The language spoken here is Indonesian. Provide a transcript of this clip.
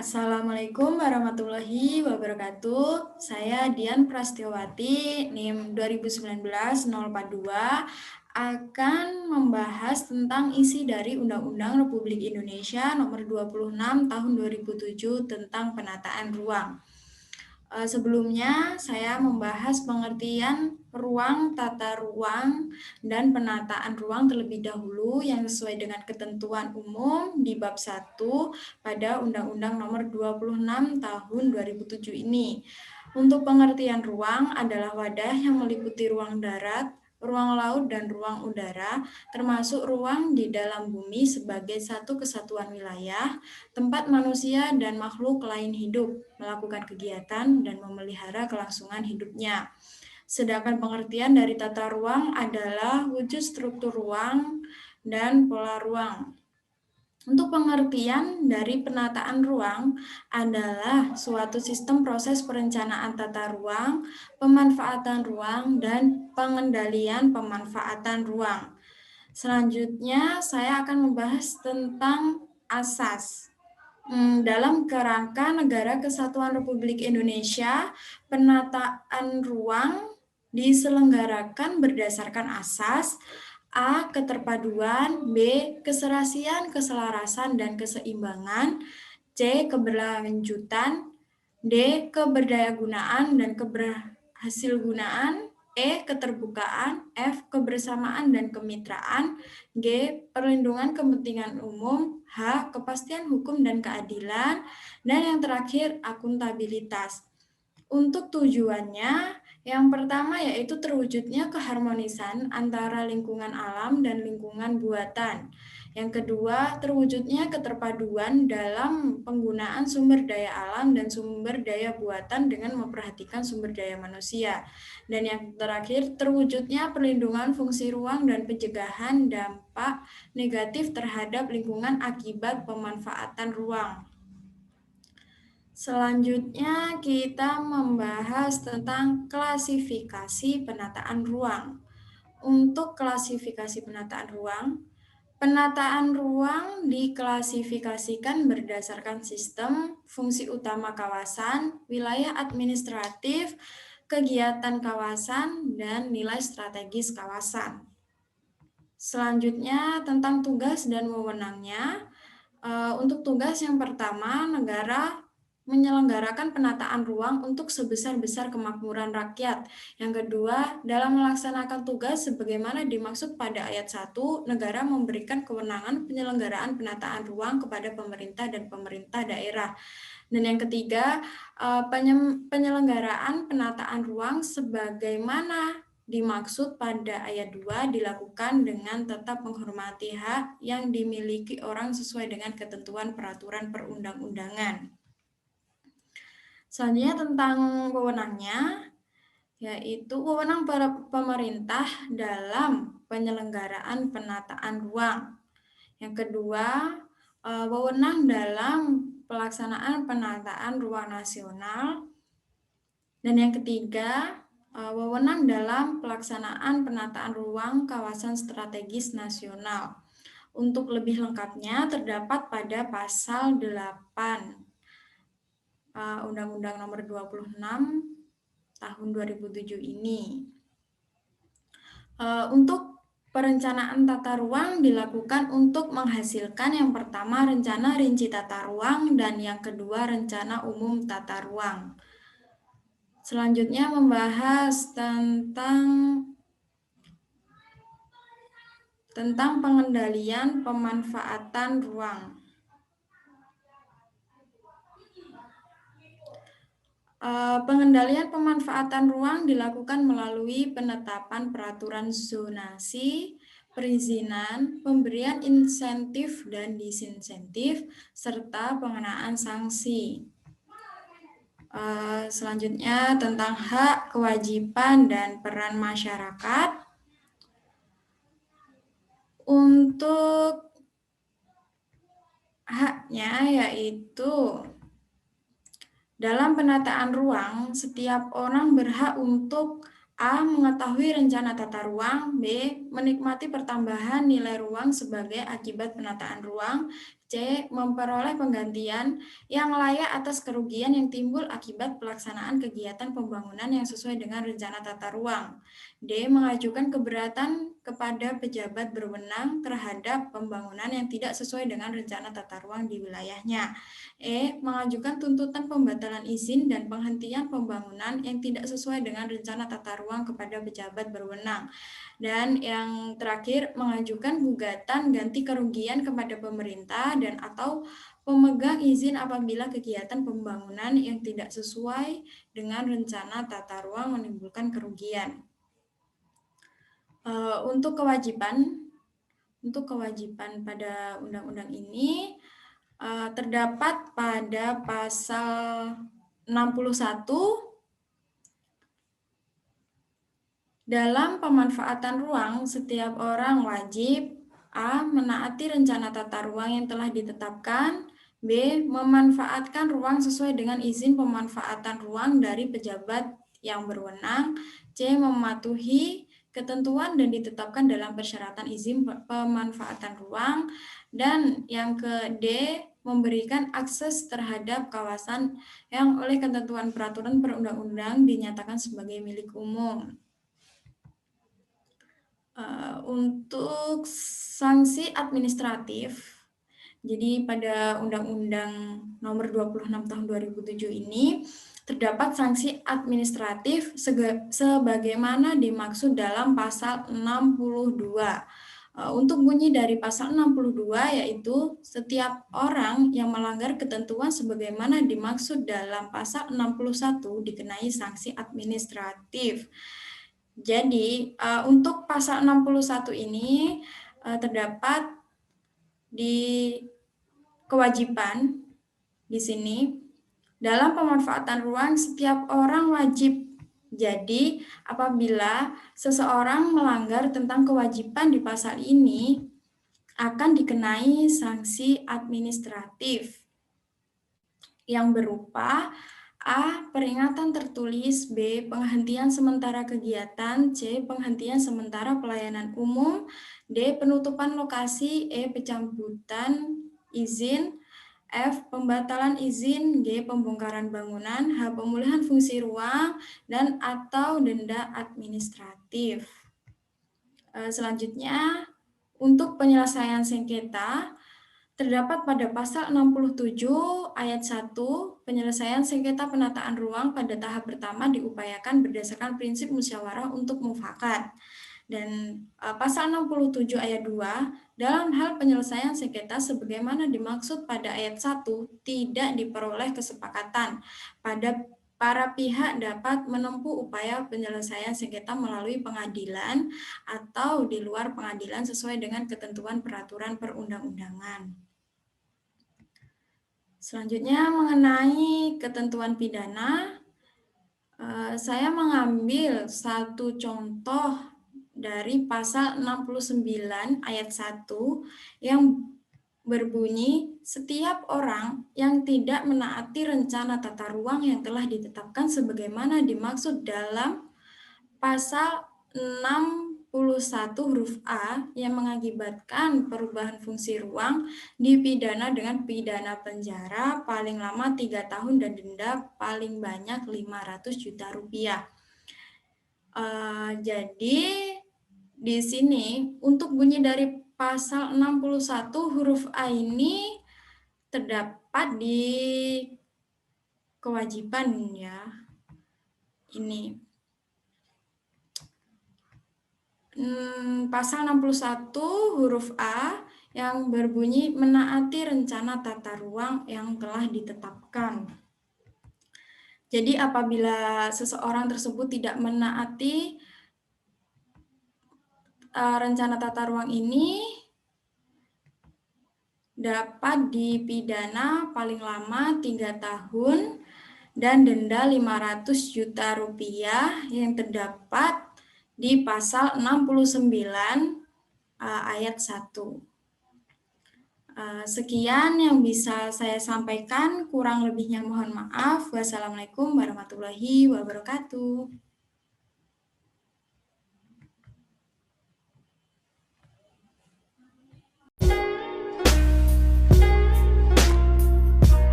Assalamualaikum warahmatullahi wabarakatuh. Saya Dian Prastiawati, NIM 2019-042, akan membahas tentang isi dari Undang-Undang Republik Indonesia Nomor 26 Tahun 2007 tentang penataan ruang. Sebelumnya, saya membahas pengertian ruang, tata ruang, dan penataan ruang terlebih dahulu yang sesuai dengan ketentuan umum di bab 1 pada Undang-Undang Nomor 26 Tahun 2007 ini. Untuk pengertian ruang adalah wadah yang meliputi ruang darat, ruang laut, dan ruang udara, termasuk ruang di dalam bumi sebagai satu kesatuan wilayah, tempat manusia dan makhluk lain hidup, melakukan kegiatan, dan memelihara kelangsungan hidupnya. Sedangkan pengertian dari tata ruang adalah wujud struktur ruang dan pola ruang. Untuk pengertian dari penataan ruang adalah suatu sistem proses perencanaan tata ruang, pemanfaatan ruang, dan pengendalian pemanfaatan ruang. Selanjutnya, saya akan membahas tentang asas. Dalam kerangka Negara Kesatuan Republik Indonesia, penataan ruang diselenggarakan berdasarkan asas A. Keterpaduan, B. Keserasian, keselarasan, dan keseimbangan, C. Keberlanjutan, D. Keberdayagunaan dan keberhasilgunaan, E. Keterbukaan, F. Kebersamaan dan kemitraan, G. Perlindungan kepentingan umum, H. Kepastian hukum dan keadilan, dan yang terakhir akuntabilitas. Untuk tujuannya, yang pertama yaitu terwujudnya keharmonisan antara lingkungan alam dan lingkungan buatan. Yang kedua, terwujudnya keterpaduan dalam penggunaan sumber daya alam dan sumber daya buatan dengan memperhatikan sumber daya manusia. Dan yang terakhir, terwujudnya perlindungan fungsi ruang dan pencegahan dampak negatif terhadap lingkungan akibat pemanfaatan ruang. Selanjutnya kita membahas tentang klasifikasi penataan ruang. Untuk klasifikasi penataan ruang diklasifikasikan berdasarkan sistem, fungsi utama kawasan, wilayah administratif, kegiatan kawasan, dan nilai strategis kawasan. Selanjutnya tentang tugas dan wewenangnya. Untuk tugas yang pertama, negara menyelenggarakan penataan ruang untuk sebesar-besar kemakmuran rakyat. Yang kedua, dalam melaksanakan tugas sebagaimana dimaksud pada ayat 1, negara memberikan kewenangan penyelenggaraan penataan ruang kepada pemerintah dan pemerintah daerah. Dan yang ketiga, penyelenggaraan penataan ruang sebagaimana dimaksud pada ayat 2 dilakukan dengan tetap menghormati hak yang dimiliki orang sesuai dengan ketentuan peraturan perundang-undangan. Selanjutnya tentang wewenangnya, yaitu wewenang pemerintah dalam penyelenggaraan penataan ruang. Yang kedua, wewenang dalam pelaksanaan penataan ruang nasional. Dan yang ketiga, wewenang dalam pelaksanaan penataan ruang kawasan strategis nasional. Untuk lebih lengkapnya terdapat pada pasal 8 Undang-Undang Nomor 26 Tahun 2007 ini. Untuk perencanaan tata ruang dilakukan untuk menghasilkan yang pertama rencana rinci tata ruang dan yang kedua rencana umum tata ruang. Selanjutnya membahas tentang pengendalian pemanfaatan ruang. Pengendalian pemanfaatan ruang dilakukan melalui penetapan peraturan zonasi, perizinan, pemberian insentif dan disinsentif, serta pengenaan sanksi. Selanjutnya tentang hak, kewajiban, dan peran masyarakat. Untuk haknya yaitu dalam penataan ruang, setiap orang berhak untuk A. Mengetahui rencana tata ruang, B. Menikmati pertambahan nilai ruang sebagai akibat penataan ruang, C. Memperoleh penggantian yang layak atas kerugian yang timbul akibat pelaksanaan kegiatan pembangunan yang sesuai dengan rencana tata ruang. D. Mengajukan keberatan kepada pejabat berwenang terhadap pembangunan yang tidak sesuai dengan rencana tata ruang di wilayahnya. E. Mengajukan tuntutan pembatalan izin dan penghentian pembangunan yang tidak sesuai dengan rencana tata ruang kepada pejabat berwenang. Dan yang terakhir, mengajukan gugatan ganti kerugian kepada pemerintah dan atau pemegang izin apabila kegiatan pembangunan yang tidak sesuai dengan rencana tata ruang menimbulkan kerugian. Untuk kewajiban pada undang-undang ini terdapat pada pasal 61. Dalam pemanfaatan ruang, setiap orang wajib A. Menaati rencana tata ruang yang telah ditetapkan, B. Memanfaatkan ruang sesuai dengan izin pemanfaatan ruang dari pejabat yang berwenang, C. Mematuhi ketentuan dan ditetapkan dalam persyaratan izin pemanfaatan ruang, dan yang ke D. Memberikan akses terhadap kawasan yang oleh ketentuan peraturan perundang-undang dinyatakan sebagai milik umum. Untuk sanksi administratif, jadi pada Undang-Undang Nomor 26 Tahun 2007 ini terdapat sanksi administratif sebagaimana dimaksud dalam pasal 62. Untuk bunyi dari pasal 62 yaitu setiap orang yang melanggar ketentuan sebagaimana dimaksud dalam pasal 61 dikenai sanksi administratif. Jadi, untuk pasal 61 ini terdapat di kewajiban di sini dalam pemanfaatan ruang setiap orang wajib. Jadi, apabila seseorang melanggar tentang kewajiban di pasal ini akan dikenai sanksi administratif yang berupa A. Peringatan tertulis, B. Penghentian sementara kegiatan, C. Penghentian sementara pelayanan umum, D. Penutupan lokasi, E. Pencabutan izin, F. Pembatalan izin, G. Pembongkaran bangunan, H. Pemulihan fungsi ruang, dan atau denda administratif. Selanjutnya, untuk penyelesaian sengketa, terdapat pada pasal 67 ayat 1, penyelesaian sengketa penataan ruang pada tahap pertama diupayakan berdasarkan prinsip musyawarah untuk mufakat. Dan pasal 67 ayat 2, dalam hal penyelesaian sengketa sebagaimana dimaksud pada ayat 1, tidak diperoleh kesepakatan pada para pihak dapat menempuh upaya penyelesaian sengketa melalui pengadilan atau di luar pengadilan sesuai dengan ketentuan peraturan perundang-undangan. Selanjutnya mengenai ketentuan pidana, saya mengambil satu contoh dari pasal 69 ayat 1 yang berbunyi setiap orang yang tidak menaati rencana tata ruang yang telah ditetapkan sebagaimana dimaksud dalam pasal 61 huruf A yang mengakibatkan perubahan fungsi ruang dipidana dengan pidana penjara paling lama 3 tahun dan denda paling banyak 500 juta rupiah. Jadi di sini untuk bunyi dari pasal 61 huruf A ini terdapat di kewajiban ya. Ini pasal 61 huruf A yang berbunyi menaati rencana tata ruang yang telah ditetapkan. Jadi apabila seseorang tersebut tidak menaati rencana tata ruang ini dapat dipidana paling lama 3 tahun dan denda 500 juta rupiah yang terdapat di pasal 69 ayat 1. Sekian yang bisa saya sampaikan, kurang lebihnya mohon maaf. Wassalamualaikum warahmatullahi wabarakatuh.